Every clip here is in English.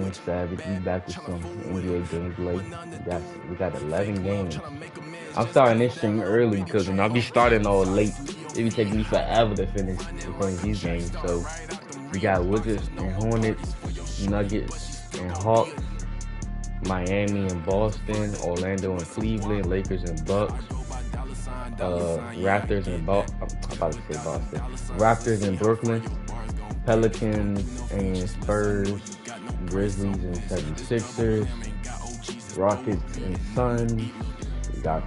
Young Savage. We back with some NBA gameplay. We got 11 games. I'm starting this stream early because when I be starting all late, it be taking me forever to finish these games. So we got Wizards and Hornets, Nuggets and Hawks, Miami and Boston, Orlando and Cleveland, Lakers and Bucks, Raptors and Raptors and Brooklyn, Pelicans and Spurs, Grizzlies and 76ers, Rockets and Suns. We got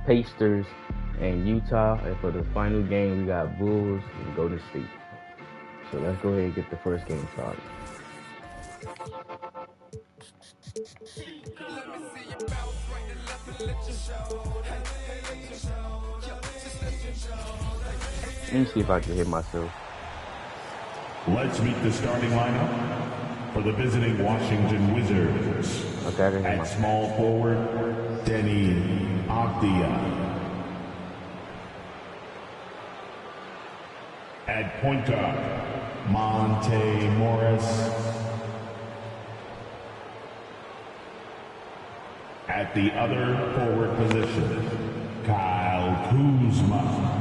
Pacers and Utah. And for the final game, we got Bulls and Golden State. So let's go ahead and get the first game started. Let me see if I can hit myself. Let's meet the starting lineup for the visiting Washington Wizards. Okay, at small forward, NBATODAY. At point guard, Monte Morris. At the other forward position, Kyle Kuzma.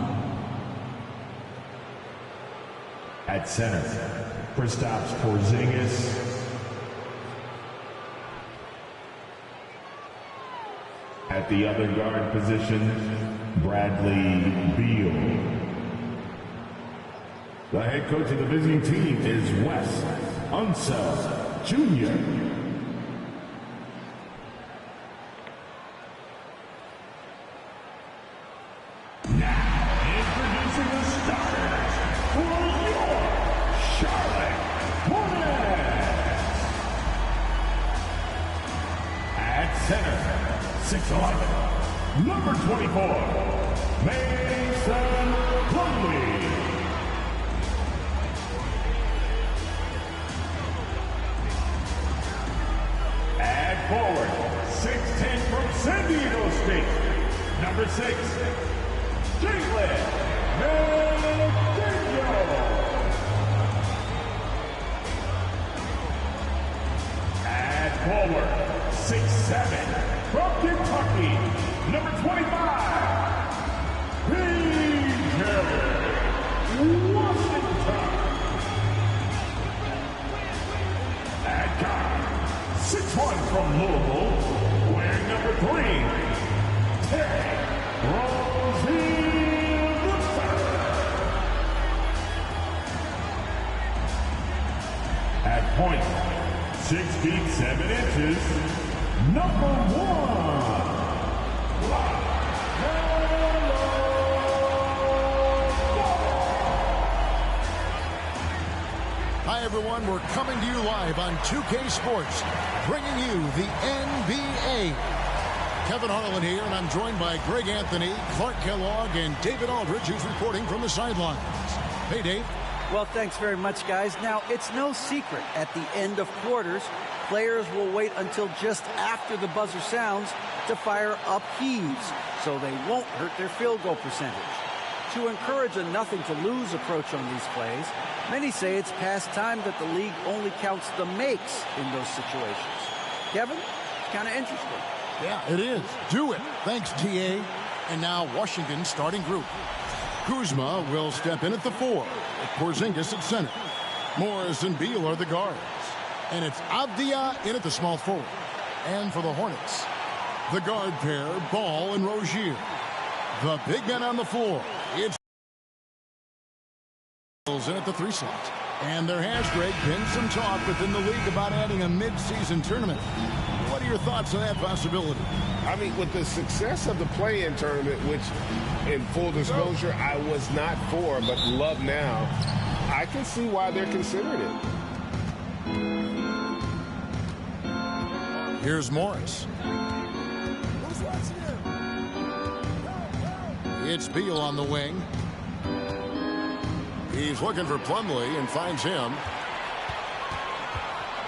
At center, Kristaps Porzingis. At the other guard position, Bradley Beal. The head coach of the visiting team is Wes Unseld Jr. Center, 6'11", number 24, Mason Plumlee. At forward, 6'10" from San Diego State, number 6, Jalen McDaniel. At forward, 6'7", from Kentucky, number 25, PJ Washington. At guard, 6'1", from Louisville, wearing number 3, Terry Rozier. At point, 6 feet 7 inches, number 1, Hi everyone, we're coming to you live on 2K Sports, bringing you the NBA. Kevin Harlan here, and I'm joined by Greg Anthony, Clark Kellogg, and David Aldridge, who's reporting from the sidelines. Hey, Dave. Well, thanks very much, guys. Now, it's no secret at the end of quarters, players will wait until just after the buzzer sounds to fire up heaves, so they won't hurt their field goal percentage. To encourage a nothing-to-lose approach on these plays, many say it's past time that the league only counts the makes in those situations. Kevin, kind of interesting. Yeah, it is. Do it. Thanks, TA. And now Washington's starting group. Kuzma will step in at the 4, with Porzingis at center. Morris and Beal are the guards. And it's Avdia in at the small forward. And for the Hornets, the guard pair, Ball and Rozier. The big men on the floor, it's in at the 3 slot. And there has, Greg, been some talk within the league about adding a mid-season tournament. What are your thoughts on that possibility? I mean, with the success of the play-in tournament, which, in full disclosure, I was not for, but love now, I can see why they're considering it. Here's Morris. It's Beal on the wing. He's looking for Plumlee and finds him.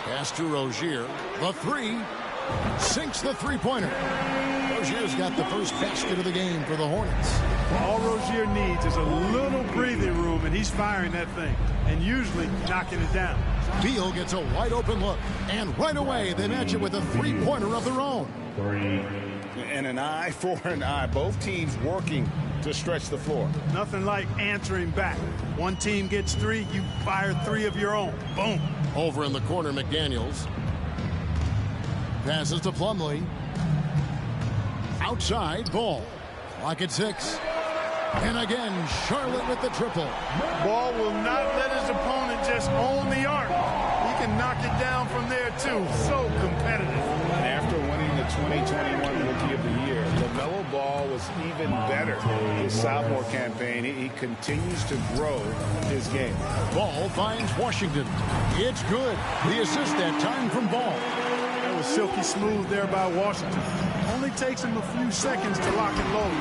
Pass to Rozier. The 3. Sinks the three-pointer. Rozier's got the first basket of the game for the Hornets. All Rozier needs is a little breathing room, and he's firing that thing, and usually knocking it down. Beal gets a wide open look, and right away they match it with a three-pointer of their own. And an eye for an eye. Both teams working to stretch the floor. Nothing like answering back. One team gets 3, you fire 3 of your own. Boom. Over in the corner, McDaniels. Passes to Plumlee. Outside, Ball. Clock at 6. And again, Charlotte with the triple. Ball will not let his opponent just own the arc. He can knock it down from there, too. So competitive. After winning the 2021 Rookie of the Year, LaMelo Ball was even better his sophomore campaign. He continues to grow his game. Ball finds Washington. It's good. The assist that time from Ball. That was silky smooth there by Washington. Only takes him a few seconds to lock and load.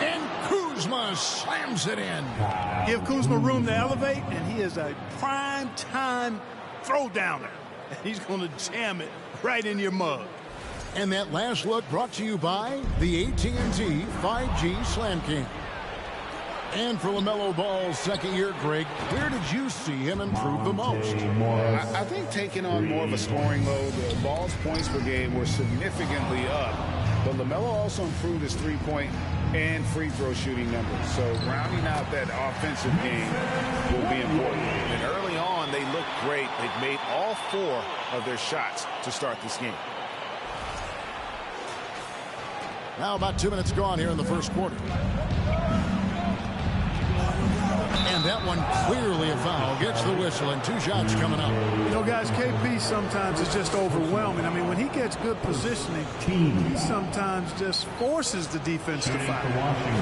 And Kuzma slams it in. Give Kuzma room to elevate, and he is a prime-time throw-downer. He's going to jam it right in your mug. And that last look brought to you by the AT&T 5G Slam King. And for LaMelo Ball's second year, Greg, where did you see him improve the most? I think taking on more of a scoring load, the Ball's points per game were significantly up. But LaMelo also improved his three-point and free throw shooting numbers. So rounding out that offensive game will be important. And early on, they looked great. They've made all 4 of their shots to start this game. Now about 2 minutes gone here in the first quarter. And that one clearly a foul. Gets the whistle and 2 shots coming up. You know, guys, KP sometimes is just overwhelming. I mean, when he gets good positioning, he sometimes just forces the defense to foul.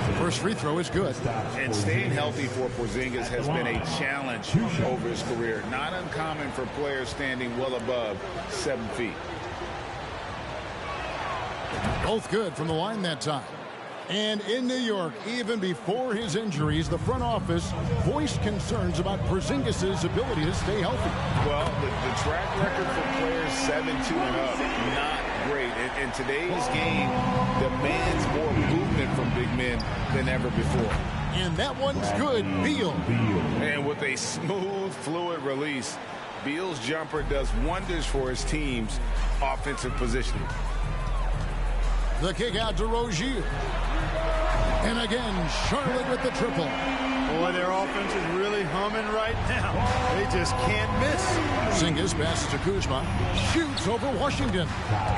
The first free throw is good. And staying healthy for Porzingis has been a challenge over his career. Not uncommon for players standing well above 7 feet. Both good from the line that time. And in New York, even before his injuries, the front office voiced concerns about Porzingis' ability to stay healthy. Well, the track record for players 7-2 and up, not great. And today's game demands more movement from big men than ever before. And that one's good. Beal. And with a smooth, fluid release, Beal's jumper does wonders for his team's offensive positioning. The kick out to Rozier. And again, Charlotte with the triple. Boy, their offense is really humming right now. They just can't miss. Porzingis passes to Kuzma. Shoots over Washington.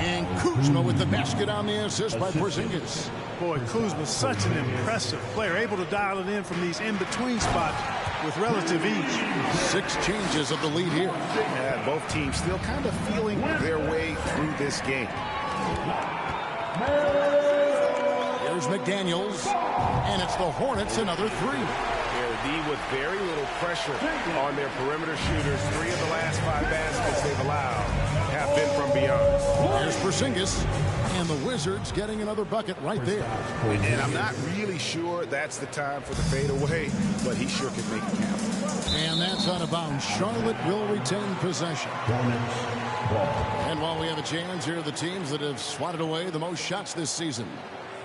And Kuzma with the basket on the assist by Porzingis. Boy, Kuzma's such an impressive player. Able to dial it in from these in-between spots with relative ease. 6 changes of the lead here. Yeah, both teams still kind of feeling their way through this game. Here's McDaniels, and it's the Hornets another 3. They're D with very little pressure on their perimeter shooters. 3 of the last 5 baskets they've allowed have been from beyond. Here's Porzingis, and the Wizards getting another bucket right there. And I'm not really sure that's the time for the fadeaway, but he sure can make it count. And that's out of bounds. Charlotte will retain possession. And while we have a chance, here are the teams that have swatted away the most shots this season.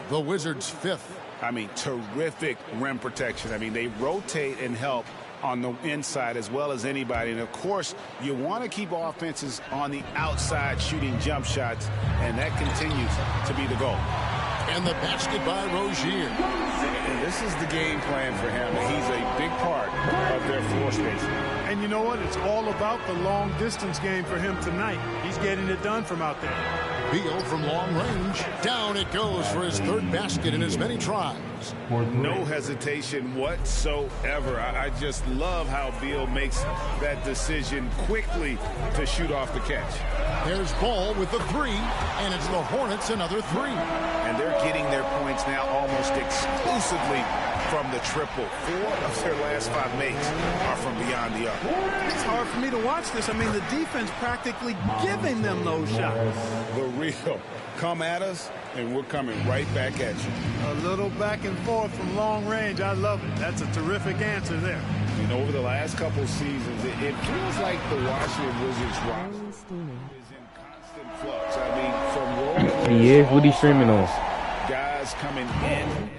The Wizards 5th. I mean, terrific rim protection. I mean, they rotate and help on the inside as well as anybody. And, of course, you want to keep offenses on the outside shooting jump shots, and that continues to be the goal. And the basket by Rozier. And this is the game plan for him. He's a big part of their floor spacing. And you know what? It's all about the long-distance game for him tonight. He's getting it done from out there. Beal from long range. Down it goes for his 3rd basket in as many tries. No hesitation whatsoever. I just love how Beal makes that decision quickly to shoot off the catch. There's Ball with the 3, and it's the Hornets another 3. And they're getting their points now almost exclusively from the triple. 4 of their last 5 makes are from beyond the arc. It's hard for me to watch this. I mean, the defense practically giving them those shots. The real come at us, and we're coming right back at you. A little back and forth from long range. I love it. That's a terrific answer there. You know, over the last couple seasons, it feels like the Washington Wizards roster is in constant flux. I mean, from rolling. He is. What he streaming on? guys coming in.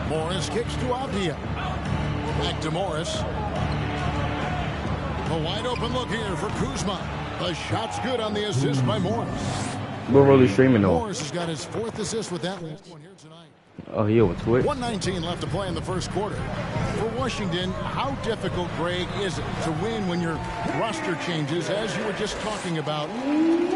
Morris kicks to Avdia. Back to Morris. A wide open look here for Kuzma. The shot's good on the assist by Morris. We're really streaming though. Morris has got his 4th assist with that one here tonight. Oh, he over Twitch. 1:19 left to play in the first quarter. For Washington, how difficult, Greg, is it to win when your roster changes, as you were just talking about?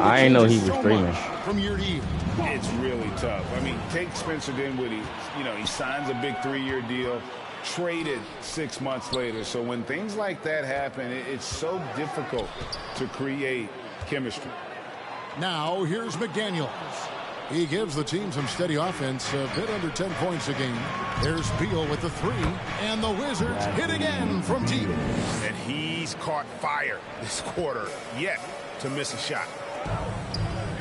I ain't know he was streaming. From year to year. It's really tough. I mean, take Spencer Dinwiddie. You know, he signs a big 3-year deal, traded 6 months later. So when things like that happen, it's so difficult to create chemistry. Now, here's McDaniels. He gives the team some steady offense, a bit under 10 points a game. There's Beal with the 3, and the Wizards hit again from deep. And he's caught fire this quarter yet to miss a shot.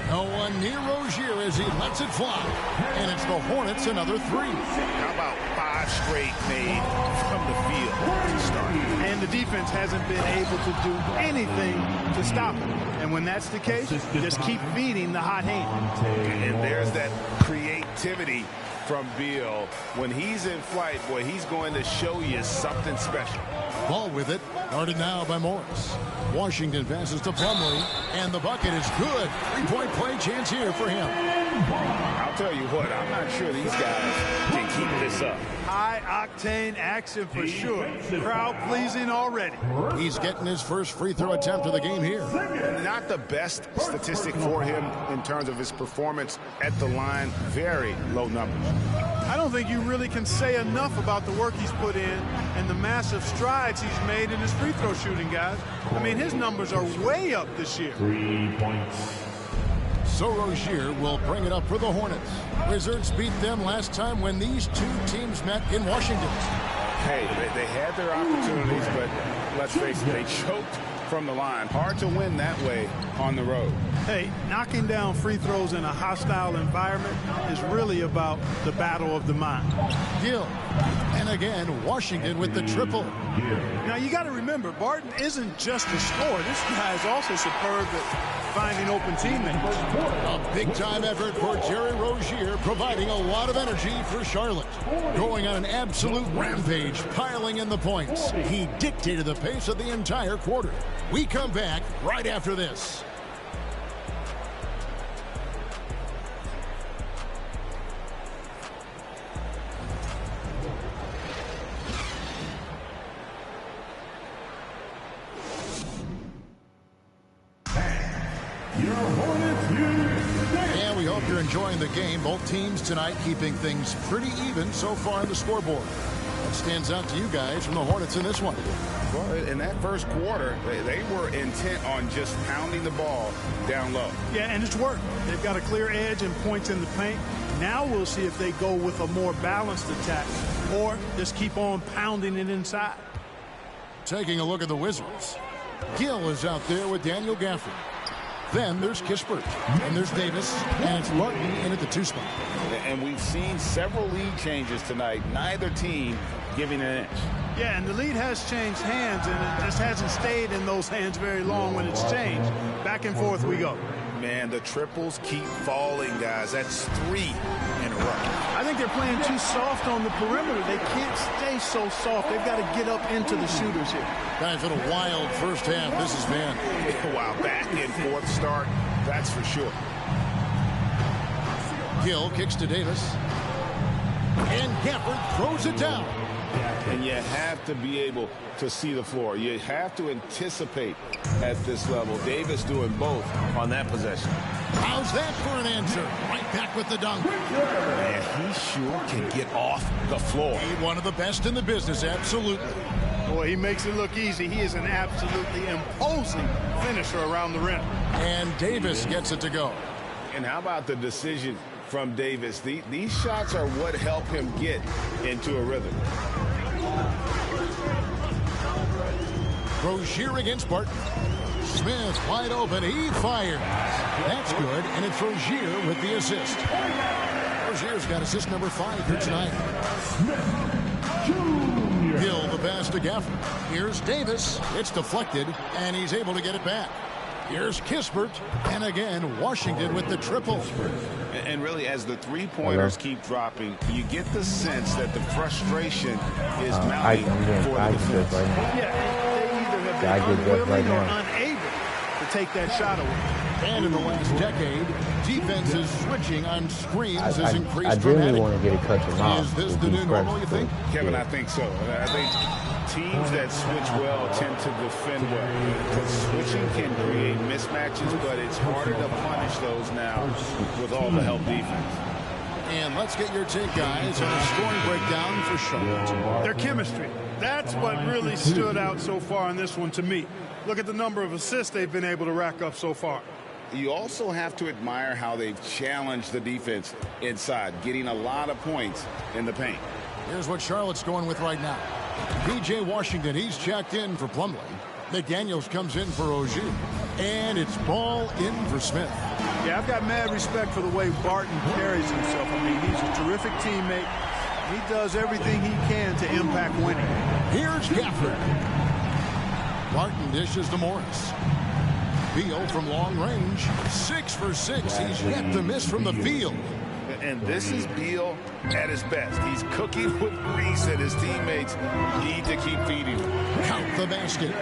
No one near Rozier as he lets it fly. And it's the Hornets another 3. How about 5 straight made from the field to start? And the defense hasn't been able to do anything to stop him. And when that's the case, just keep feeding the hot hand. And there's that creativity from Beal. When he's in flight, boy, he's going to show you something special. Ball with it, guarded now by Morris. Washington passes to Plumlee, and the bucket is good. 3-point play chance here for him. I'll tell you what, I'm not sure these guys can keep this up. High-octane action for sure. Crowd-pleasing already. He's getting his first free throw attempt of the game here. Not the best statistic for him in terms of his performance at the line. Very low numbers. I don't think you really can say enough about the work he's put in and the massive strides he's made in his free throw shooting, guys. I mean, his numbers are way up this year. 3 points. So Rozier will bring it up for the Hornets. Wizards beat them last time when these 2 teams met in Washington. Hey, they had their opportunities, but let's face it, they choked from the line. Hard to win that way on the road. Hey, knocking down free throws in a hostile environment is really about the battle of the mind. Gill. And again, Washington with the triple. Now, you got to remember, Barton isn't just a scorer. This guy is also superb at finding open teammates. A big-time effort for Terry Rozier, providing a lot of energy for Charlotte. Going on an absolute rampage, piling in the points. He dictated the pace of the entire quarter. We come back right after this. And we hope you're enjoying the game. Both teams tonight keeping things pretty even so far on the scoreboard. What stands out to you guys from the Hornets in this one? Well, in that first quarter, they were intent on just pounding the ball down low. Yeah, and it's worked. They've got a clear edge and points in the paint. Now we'll see if they go with a more balanced attack or just keep on pounding it inside. Taking a look at the Wizards. Gill is out there with Daniel Gafford. Then there's Kispert, and there's Davis, and it's Martin in at the 2 spot. And we've seen several lead changes tonight. Neither team giving an inch. Yeah, and the lead has changed hands, and it just hasn't stayed in those hands very long when it's changed. Back and forth we go. Man, the triples keep falling, guys. That's 3 in a row. I think they're playing too soft on the perimeter. They can't stay so soft. They've got to get up into the shooters here. Guys, what a wild first half this has been. Wow, back and forth start, that's for sure. Gill kicks to Davis. And Gafford throws it down. And you have to be able to see the floor. You have to anticipate at this level. Davis doing both on that possession. How's that for an answer? Right back with the dunk. Man, he sure can get off the floor. He's one of the best in the business, absolutely. Boy, he makes it look easy. He is an absolutely imposing finisher around the rim. And Davis gets it to go. And how about the decision from Davis? These shots are what help him get into a rhythm. Rozier against Barton. Smith wide open. He fires. That's good, and it's Rozier with the assist. Rozier's got assist number 5 here tonight. Gill the pass to Gafford. Here's Davis. It's deflected, and he's able to get it back. Here's Kispert, and again, Washington with the triple. And really, as the three-pointers keep dropping, you get the sense that the frustration is mounting for the defense. Yeah, they either have been unwilling or unable to take that shot away. And in the last decade, defenses switching on screens has increased I really want to get a cut from off. Is this the new normal, you think? Kevin, I think so. I think teams that switch well tend to defend well. Because switching can create mismatches, but it's harder to punish those now with all the help defense. And let's get your take, guys, on a scoring breakdown for Charlotte. Their chemistry. That's what really stood out so far in this one to me. Look at the number of assists they've been able to rack up so far. You also have to admire how they've challenged the defense inside, getting a lot of points in the paint. Here's what Charlotte's going with right now. P.J. Washington, he's checked in for Plumlee. McDaniels comes in for Ogier. And it's ball in for Smith. Yeah, I've got mad respect for the way Barton carries himself. I mean, he's a terrific teammate. He does everything he can to impact winning. Here's Gafford. Barton dishes to Morris. Beal from long range, 6 for 6. He's yet to miss from the field. And this is Beal at his best. He's cooking with grease, and his teammates need to keep feeding him. Count the basket.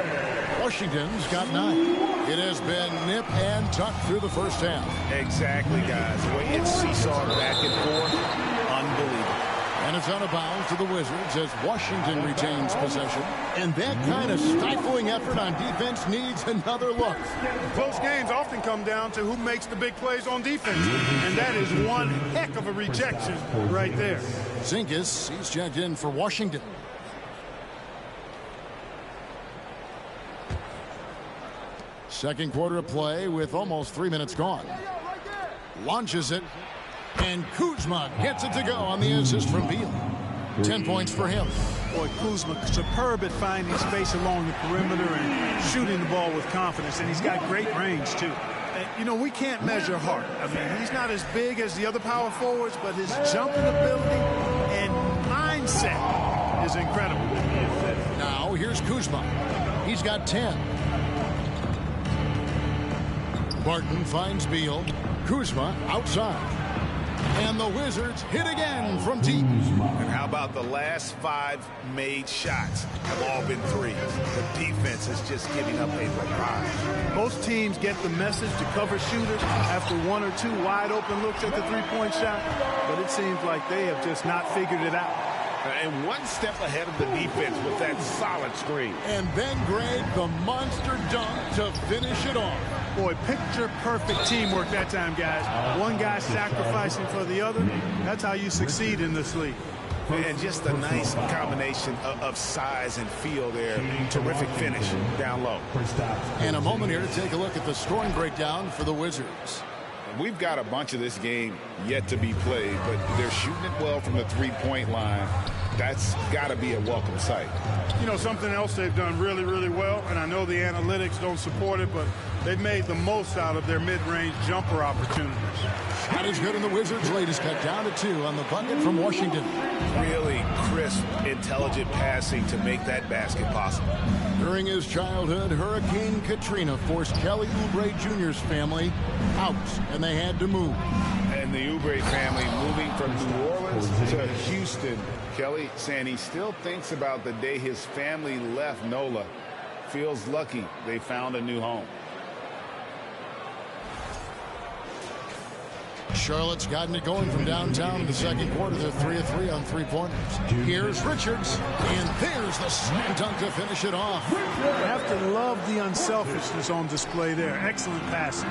Washington's got 9. It has been nip and tuck through the first half. Exactly, guys. The way it's seesawed back and forth, unbelievable. And it's out of bounds to the Wizards as Washington retains possession. And that kind of stifling effort on defense needs another look. Close games often come down to who makes the big plays on defense. And that is one heck of a rejection right there. Zinkis, he's checked in for Washington. Second quarter of play with almost 3 minutes gone. Launches it. And Kuzma gets it to go on the assist from Beal. 10 points for him. Boy, Kuzma, superb at finding space along the perimeter and shooting the ball with confidence. And he's got great range, too. And, you know, we can't measure heart. I mean, he's not as big as the other power forwards, but his jumping ability and mindset is incredible. Now, here's Kuzma. He's got 10. Barton finds Beal. Kuzma outside. And the Wizards hit again from deep. And how about the last 5 made shots have all been threes? The defense is just giving up a barrage. Most teams get the message to cover shooters after 1 or 2 wide open looks at the three-point shot, but it seems like they have just not figured it out. And one step ahead of the defense with that solid screen. And then Greg, the monster dunk to finish it off. Boy, picture-perfect teamwork that time, guys. One guy sacrificing for the other. That's how you succeed in this league. And just a nice combination of size and feel there. Terrific finish down low. And a moment here to take a look at the scoring breakdown for the Wizards. We've got a bunch of this game yet to be played, but they're shooting it well from the three-point line. That's got to be a welcome sight. You know, something else they've done really, really well, and I know the analytics don't support it, but they've made the most out of their mid-range jumper opportunities. That is good, and the Wizards' latest cut down to 2 on the bucket from Washington. Really crisp, intelligent passing to make that basket possible. During his childhood, Hurricane Katrina forced Kelly Oubre Jr.'s family out, and they had to move. And the Oubre family moving from New Orleans to Houston. Kelly saying he still thinks about the day his family left NOLA. Feels lucky they found a new home. Charlotte's gotten it going from downtown in the second quarter. They're 3 of 3 on three-pointers. Here's Richards, and there's the slam dunk to finish it off. You have to love the unselfishness on display there. Excellent passing.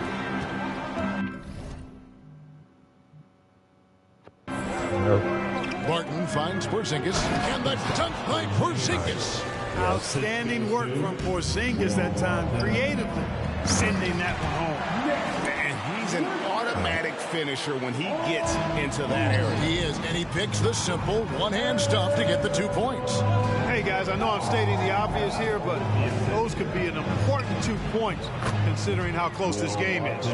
Barton finds Porzingis, and the dunk by Porzingis. Outstanding work from Porzingis that time, creatively sending that one home. And he's an automatic finisher when he gets into that area. He is, and he picks the simple one-hand stuff to get the 2 points. Hey, guys, I know I'm stating the obvious here, but those could be an important 2 points considering how close this game is.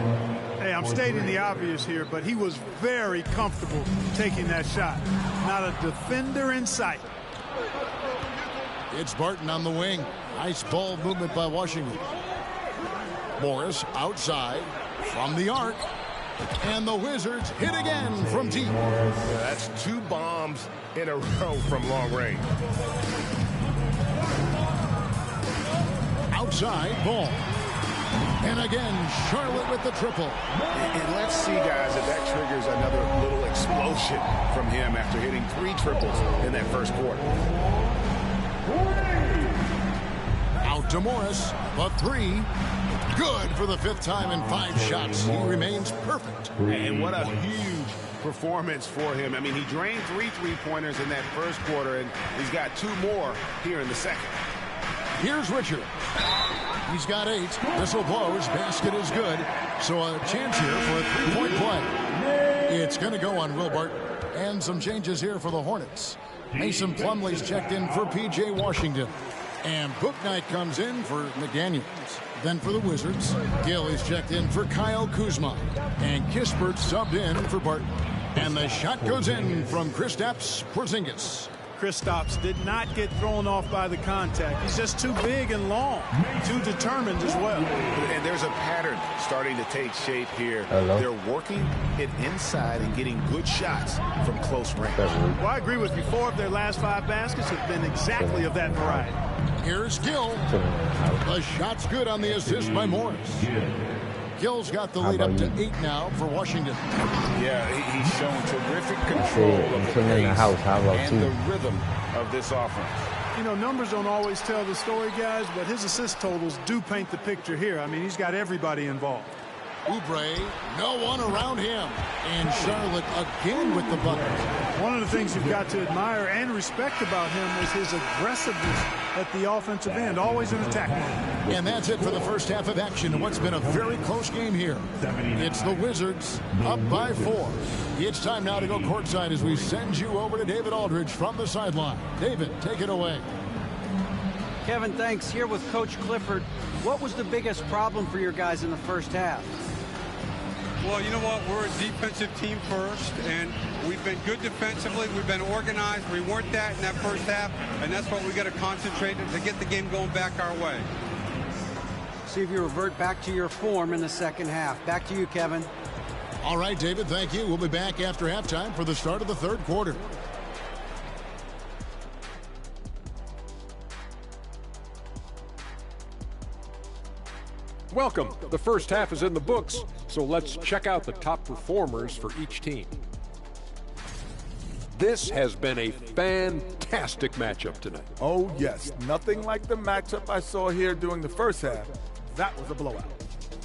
Hey, I'm stating the obvious here, but he was very comfortable taking that shot. Not a defender in sight. It's Barton on the wing. Nice ball movement by Washington. Morris outside from the arc. And the Wizards hit again from deep. Yeah, that's 2 bombs in a row from long range. Outside ball. And again, Charlotte with the triple. And let's see, guys, if that triggers another little explosion from him after hitting 3 triples in that first quarter. Out to Morris, but 3. Good for the 5th time in 5 shots. He remains perfect. And what a huge performance for him. I mean, he drained 3 3-pointers in that first quarter, and he's got 2 more here in the second. Here's Richard. He's got 8. Whistle blows. Basket is good. So a chance here for a 3-point play. It's going to go on Wilbert. And some changes here for the Hornets. Mason Plumlee's checked in for P.J. Washington. And Bouknight comes in for McDaniels. Then for the Wizards, Gill is checked in for Kyle Kuzma. And Kispert subbed in for Barton. And the shot goes in from Kristaps Porzingis. Kristaps did not get thrown off by the contact. He's just too big and long, too determined as well. And there's a pattern starting to take shape here. They're working it inside and getting good shots from close range. Well, I agree with you. 4 of their last 5 baskets have been exactly of that variety. Here's Gill. The shot's good on the assist by Morris. Gill's got the lead up to 8 now for Washington. Yeah, he's shown terrific control of the pace and the rhythm of this offense. You know, numbers don't always tell the story, guys, but his assist totals do paint the picture here. I mean, he's got everybody involved. Oubre, no one around him. And Charlotte again with the bucket. One of the things you've got to admire and respect about him is his aggressiveness at the offensive end, always in attack mode. And that's it for the first half of action in what's been a very close game here. It's the Wizards up by 4. It's time now to go courtside as we send you over to David Aldridge from the sideline. David, take it away. Kevin, thanks. Here with Coach Clifford. What was the biggest problem for your guys in the first half? Well, you know what? We're a defensive team first, and we've been good defensively. We've been organized. We weren't that in that first half, and that's what we got to concentrate on to get the game going back our way. See if you revert back to your form in the second half. Back to you, Kevin. All right, David, thank you. We'll be back after halftime for the start of the third quarter. Welcome. The first half is in the books, so let's check out the top performers for each team. This has been a fantastic matchup tonight. Oh, yes. Nothing like the matchup I saw here during the first half. That was a blowout.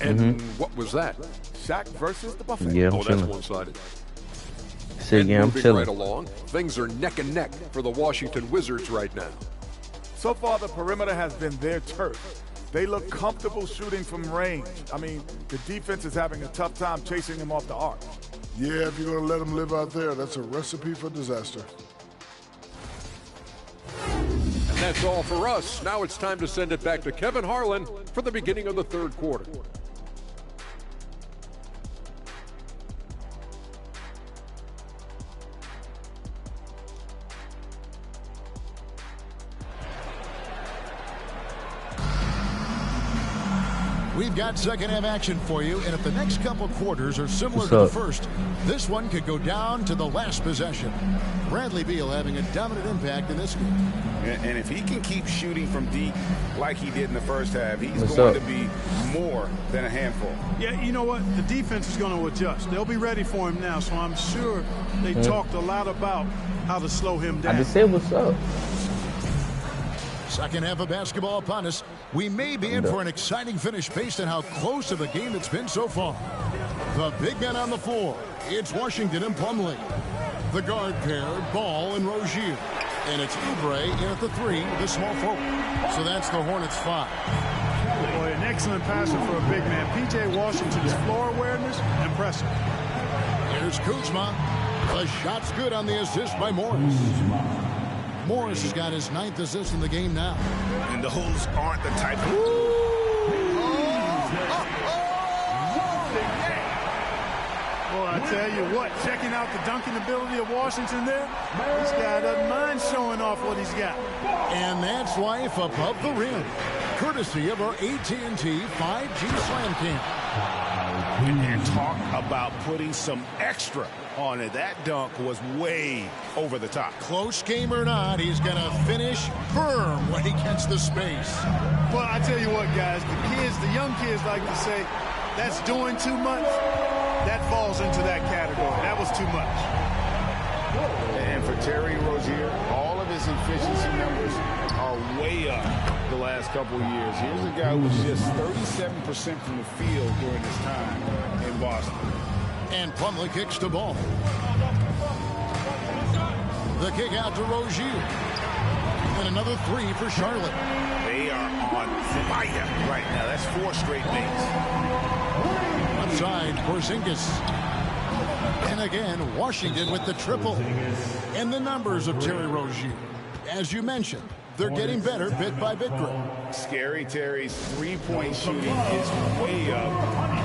And what was that? Shaq versus the Buffet. Yeah, oh, that's one-sided. Moving right along, things are neck and neck for the Washington Wizards right now. So far, the perimeter has been their turf. They look comfortable shooting from range. I mean, the defense is having a tough time chasing them off the arc. Yeah, if you're going to let them live out there, that's a recipe for disaster. And that's all for us. Now it's time to send it back to Kevin Harlan for the beginning of the third quarter. We've got second half action for you, and if the next couple quarters are similar to the first, this one could go down to the last possession. Bradley Beal having a dominant impact in this game. And if he can keep shooting from deep like he did in the first half, he's going to be more than a handful. Yeah, you know what? The defense is going to adjust. They'll be ready for him now, so I'm sure they talked a lot about how to slow him down. I just said what's up. Second half of basketball upon us. We may be in for an exciting finish based on how close of a game it's been so far. The big men on the floor. It's Washington and Plumlee. The guard pair, Ball and Rozier. And it's Oubre in at the 3, the small forward. So that's the Hornets 5. Boy, an excellent passer for a big man. P.J. Washington's floor awareness, impressive. Here's Kuzma. The shot's good on the assist by Morris. Morris has got his 9th assist in the game now. And those aren't the type of... Boy, I tell you what, checking out the dunking ability of Washington there, this guy doesn't mind showing off what he's got. And that's life above the rim. courtesy of our AT&T 5G Slam Cam. And talk about putting some extra on it. That dunk was way over the top. Close game or not, he's going to finish firm when he gets the space. Well, I tell you what, guys, the young kids like to say, that's doing too much. That falls into that category. That was too much. And for Terry Rozier, all of his efficiency numbers are way up the last couple of years. Here's a guy who was just 37% from the field during his time in Boston. And Plumlee kicks the ball. The kick out to Rozier. And another three for Charlotte. They are on fire right now. That's 4 straight makes. Outside, Porzingis. And again, Washington with the triple. And the numbers of Terry Rozier. As you mentioned, they're getting better bit by bit, Greg. Scary Terry's three-point shooting is way up.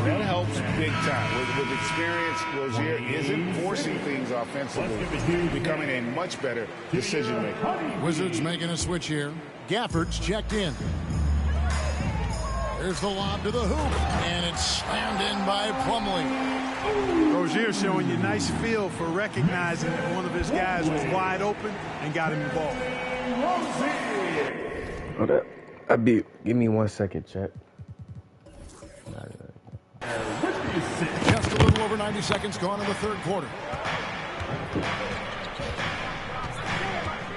That helps big time. With experience, Rozier isn't forcing things offensively, becoming a much better decision maker. Wizards making a switch here. Gafford's checked in. There's the lob to the hoop, and it's slammed in by Plumlee. Rozier showing you nice feel for recognizing that one of his guys was wide open and got him the ball. Give me 1 second, chat. Just a little over 90 seconds gone in the third quarter.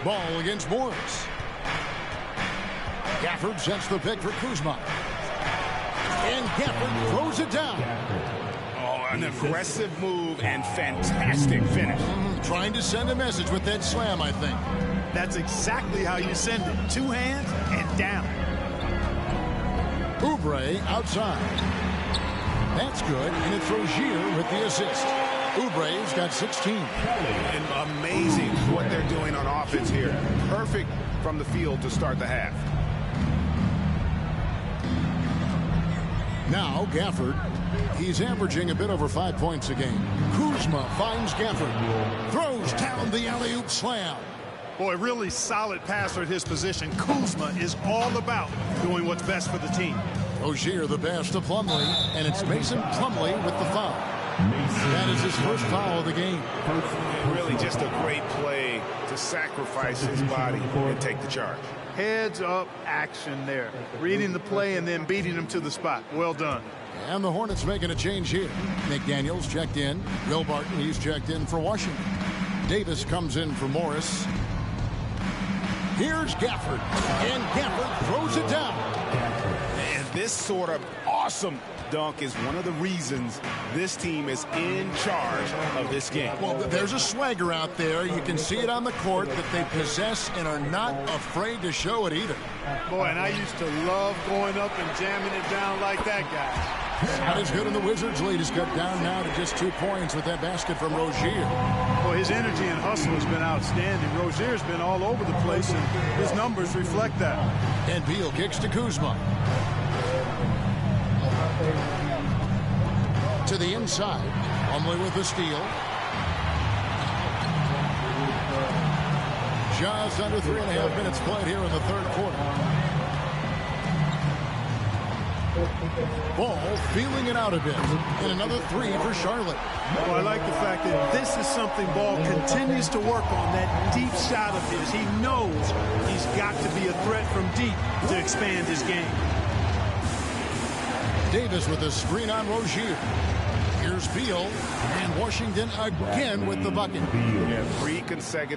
Ball against Morris. Gafford sets the pick for Kuzma. And Gafford throws it down. Oh, an aggressive move and fantastic finish. Trying to send a message with that slam, I think. That's exactly how you send it. 2 hands and down. Oubre outside. That's good, and it's Rozier with the assist. Oubre's got 16. And amazing what they're doing on offense here. Perfect from the field to start the half. Now Gafford. He's averaging a bit over 5 points a game. Kuzma finds Gafford. Throws down the alley-oop slam. Boy, really solid passer at his position. Kuzma is all about doing what's best for the team. Rozier the pass to Plumlee, and it's Mason Plumlee with the foul. That is his first foul of the game. Really just a great play to sacrifice his body and take the charge. Heads up action there. Reading the play and then beating him to the spot. Well done. And the Hornets making a change here. McDaniels checked in. Will Barton, he's checked in for Washington. Davis comes in for Morris. Here's Gafford. And Gafford throws it down. And this sort of awesome dunk is one of the reasons this team is in charge of this game. Well, there's a swagger out there. You can see it on the court that they possess and are not afraid to show it either. Boy, and I used to love going up and jamming it down like that guy. Not as good in the Wizards' lead. Is cut down now to just 2 points with that basket from Rozier. Well, his energy and hustle has been outstanding. Rozier's been all over the place, and his numbers reflect that. And Beal kicks to Kuzma. To the inside. Plumlee with the steal. Just under 3.5 minutes played here in the third quarter. Ball feeling it out a bit. And another three for Charlotte. Well, I like the fact that this is something Ball continues to work on, that deep shot of his. He knows he's got to be a threat from deep to expand his game. Davis with a screen on Rozier. Here's Beal. And Washington again with the bucket. Yeah, 3 consecutive.